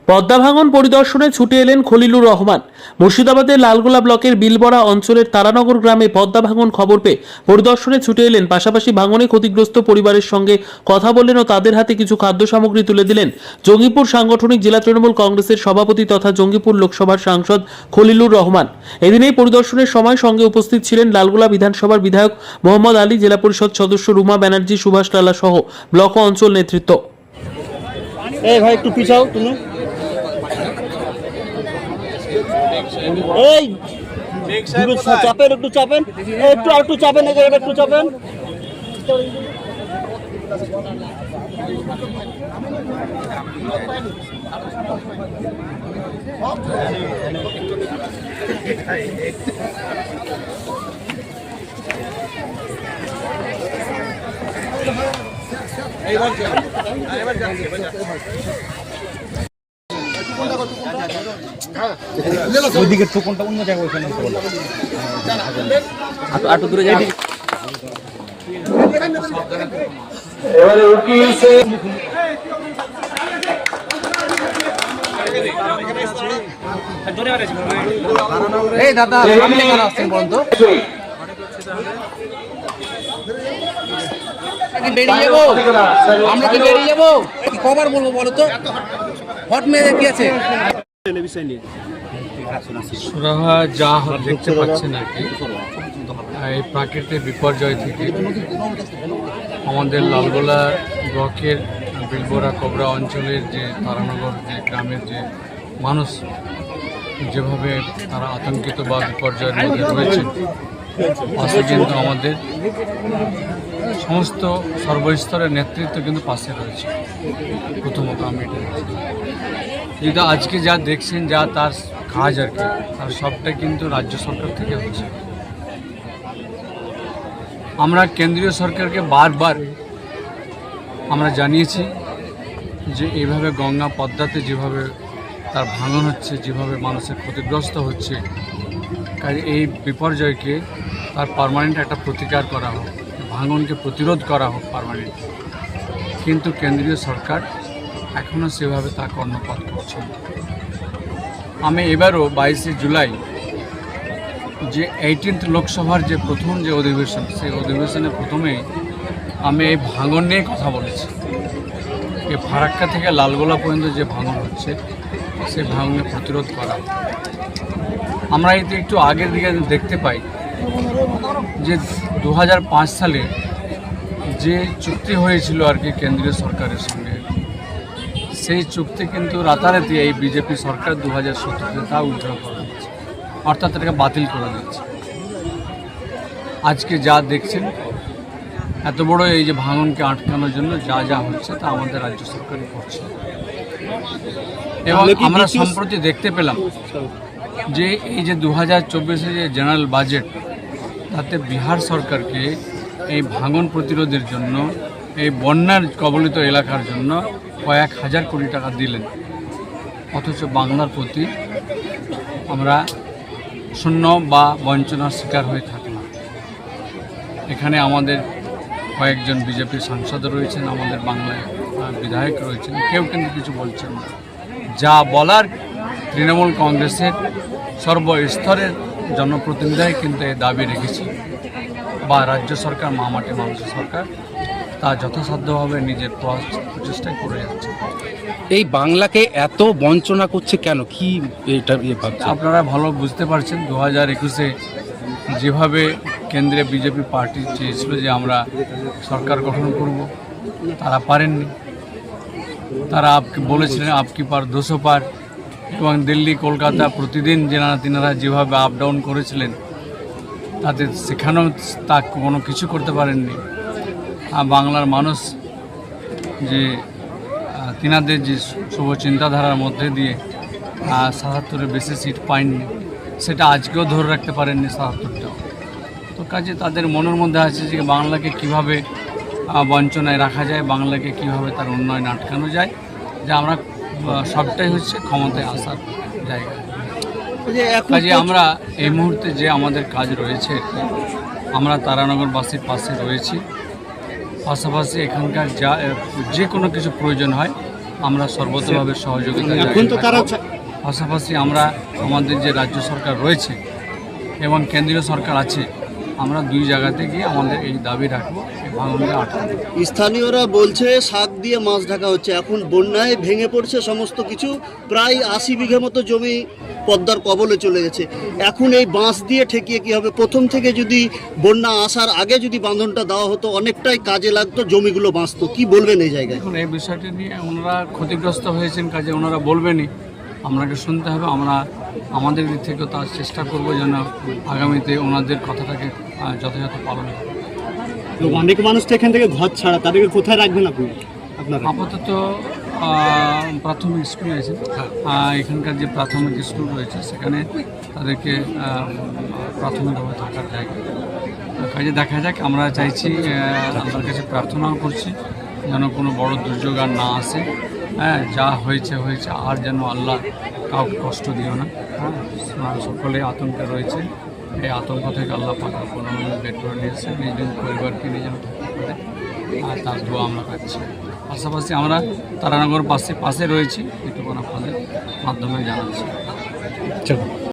পদ্মা ভাঙন পরিদর্শনে ছুটে এলেন খলিলুর রহমান। মুর্শিদাবাদের লালগোলা ব্লকের বিলবড়া অঞ্চলের তারানগর গ্রামে পদ্মা ভাঙন খবর পেয়ে পরিদর্শনে ছুটে এলেন। পাশাপাশি ভাঙনে ক্ষতিগ্রস্ত পরিবারের সঙ্গে কথা বললেন ও তাদের হাতে কিছু খাদ্য সামগ্রী তুলে দিলেন জঙ্গিপুর সাংগঠনিক জেলা তৃণমূল কংগ্রেসের সভাপতি তথা জঙ্গিপুর লোকসভার সাংসদ খলিলুর রহমান। এদিন এই পরিদর্শনের সময় সঙ্গে উপস্থিত ছিলেন লালগোলা বিধানসভার বিধায়ক মোহাম্মদ আলী, জেলা পরিষদ সদস্য রুমা ব্যানার্জি, সুভাষ লালা সহ ব্লক ও অঞ্চল নেতৃত্ব। এই ভাই একটু পিছাও তুমি। এই চাপেন, একটু চাপেন, একটু চাপেন, একটু চাপেন। ওইদিকে কোনটা অন্য জায়গায় ওইখানে আটু দূরে যাই। এবারে উকিল সে এই দাদা সামনে কেন আসছেন বলুন তো? বেরিয়ে যাবো, আমরা কি বেরিয়ে যাবো? কবার বলবো বলো তো? হট মেয়ে কি আছে? সুরাহা যা দেখতে পাচ্ছেন আর কি, এই প্রাকৃতিক বিপর্যয় থেকে আমাদের লালগোলা ব্লকের বিলবড়া কবরা অঞ্চলের যে তারানগর যে গ্রামের যে মানুষ যেভাবে তারা আতঙ্কিত বা বিপর্যয়ের মধ্যে রয়েছে, পাশে কিন্তু আমাদের সমস্ত সর্বস্তরের নেতৃত্ব কিন্তু পাশে রয়েছে। প্রথমত আমি এটা যেটা আজকে যা দেখছেন, যা তার কাজ আর কি, তার সবটা কিন্তু রাজ্য সরকার থেকে হচ্ছে। আমরা কেন্দ্রীয় সরকারকে বারবার আমরা জানিয়েছি যে এইভাবে গঙ্গা পদ্মাতে যেভাবে তার ভাঙন হচ্ছে, যেভাবে মানুষের ক্ষতিগ্রস্ত হচ্ছে, কাজে এই বিপর্যয়কে তার পার্মানেন্ট একটা প্রতিকার করা হোক, ভাঙনকে প্রতিরোধ করা হোক পার্মানেন্ট। কিন্তু কেন্দ্রীয় সরকার এখনও সেভাবে তা কর্ণপাত করছে না। আমি এবারও 22শে জুলাই যে 18th লোকসভার যে প্রথম যে অধিবেশন, সেই অধিবেশনে প্রথমেই আমি এই ভাঙন নিয়ে কথা বলেছি। এই ফারাক্কা থেকে লালগোলা পর্যন্ত যে ভাঙন হচ্ছে, সেই ভাঙনে প্রতিরোধ করা। আমরা এতে একটু আগের দিকে দেখতে পাই যে 2005 সালে যে চুক্তি হয়েছিল আর কি কেন্দ্রীয় সরকারের সঙ্গে, সেই চুক্তি কিন্তু রাতারাতি এই বিজেপি সরকার 2017-তে তা উইথড্র করে দিচ্ছে, অর্থাৎ এটাকে বাতিল করে দিচ্ছে। আজকে যা দেখছেন, এত বড় এই যে ভাঙনকে আটকানোর জন্য যা যা হচ্ছে তা আমাদের রাজ্য সরকারই করছে। এবং আমরা সম্প্রতি দেখতে পেলাম যে এই যে 2024-এ যে জেনারেল বাজেট, তাতে বিহার সরকারকে এই ভাঙন প্রতিরোধের জন্য, এই বন্যার কবলিত এলাকার জন্য কয়েক হাজার কোটি টাকা দিলেন। অথচ বাংলার প্রতি আমরা শূন্য বা বঞ্চনার শিকার হয়ে থাকলাম। এখানে আমাদের কয়েকজন বিজেপির সাংসদ রয়েছেন, আমাদের বাংলায় বিধায়ক রয়েছেন, কেউ কিন্তু কিছু বলছেন না। যা বলার তৃণমূল কংগ্রেসের সর্বস্তরের জনপ্রতিনিধিরাই কিন্তু এই দাবি রেখেছে, বা রাজ্য সরকার, মামাটি মানুষের সরকার তা যথাসাধ্যভাবে নিজের প্রচেষ্টায় করে যাচ্ছে। এই বাংলাকে এত বঞ্চনা করছে কেন? কি এটা আপনারা ভালো বুঝতে পারছেন, 2021-এ যেভাবে কেন্দ্রে বিজেপি পার্টি চেয়েছিল যে আমরা সরকার গঠন করব, তারা পারেননি। তারা বলেছিলেন আপকি পার 200 পার, এবং দিল্লি কলকাতা প্রতিদিন তিনারা যেভাবে আপ ডাউন করেছিলেন, তাতে সেখানেও তা কোনো কিছু করতে পারেননি। বাংলার মানুষ যে তিনাদের যে শুভ চিন্তাধারার মধ্যে দিয়ে 77-এর বেশি সিট পায়নি, সেটা আজকেও ধরে রাখতে পারেননি 77টাও। তো কাজে তাদের মনের মধ্যে আছে যে বাংলাকে কিভাবে বঞ্চনায় রাখা যায়, বাংলাকে কিভাবে তার উন্নয়ন আটকানো যায়, যে আমরা সবটাই হচ্ছে ক্ষমতায় আসার জায়গা। কাজে আমরা এই মুহূর্তে যে আমাদের কাজ রয়েছে, আমরা তারানগরবাসীর পাশে রয়েছি। পাশাপাশি এখানকার যে কোনো কিছু প্রয়োজন হয় আমরা সর্বতভাবে সহযোগিতা এখন তো তারা পাশাপাশি আমরা আমাদের যে রাজ্য সরকার রয়েছে এবং কেন্দ্রীয় সরকার আছে, আমরা দুই জায়গাতে গিয়ে আমাদের এই দাবি রাখবো, এই ভাঙনকে আটকাবো। স্থানীয়রা বলছে শাক দিয়ে মাছ ঢাকা হচ্ছে, এখন বন্যায় ভেঙে পড়ছে সমস্ত কিছু, প্রায় 80 বিঘা মতো জমি পদ্মার কবলে চলে গেছে। এখন এই বাঁশ দিয়ে ঠেকিয়ে কি হবে? প্রথম থেকে যদি বন্যা আসার আগে যদি বাঁধনটা দেওয়া হতো অনেকটাই কাজে লাগতো, জমিগুলো বাঁচতো। কি বলবেন এই জায়গায়? এখন এই বিষয়টি নিয়ে ওনারা ক্ষতিগ্রস্ত হয়েছেন, কাজে ওনারা বলবেনই, আপনাকে শুনতে হবে। আমরা আমাদের দিক থেকে তার চেষ্টা করব যেন আগামীতে ওনাদের কথাটাকে যথাযথ পালন হবে। অনেক মানুষ তো এখান থেকে ঘর ছাড়া, তাদেরকে কোথায় রাখবেন আপনি? আপনারা আপাতত প্রাথমিক স্কুল আছে, এখানকার যে প্রাথমিক স্কুল রয়েছে সেখানে তাদেরকে প্রাথমিকভাবে থাকার জায়গা কাজে দেখা যাক। আমরা চাইছি, আল্লাহর কাছে প্রার্থনাও করছি যেন কোনো বড় দুর্যোগ আর না আসে। হ্যাঁ, যা হয়েছে হয়েছে, আর যেন আল্লাহ কাউকে কষ্ট দিও না। হ্যাঁ, সকলে আতঙ্কে রয়েছে, এই আতঙ্ক থেকে আল্লাহ পাক কোনো বের করে নিয়েছে, নিজের পরিবারকে নিয়ে যেন থাকতে পারে, আর তার দোয়া আমরা পাচ্ছি। পাশাপাশি আমরা তারানগর পাশে রয়েছি, এটুকু আপনাদের মাধ্যমে জানাচ্ছি।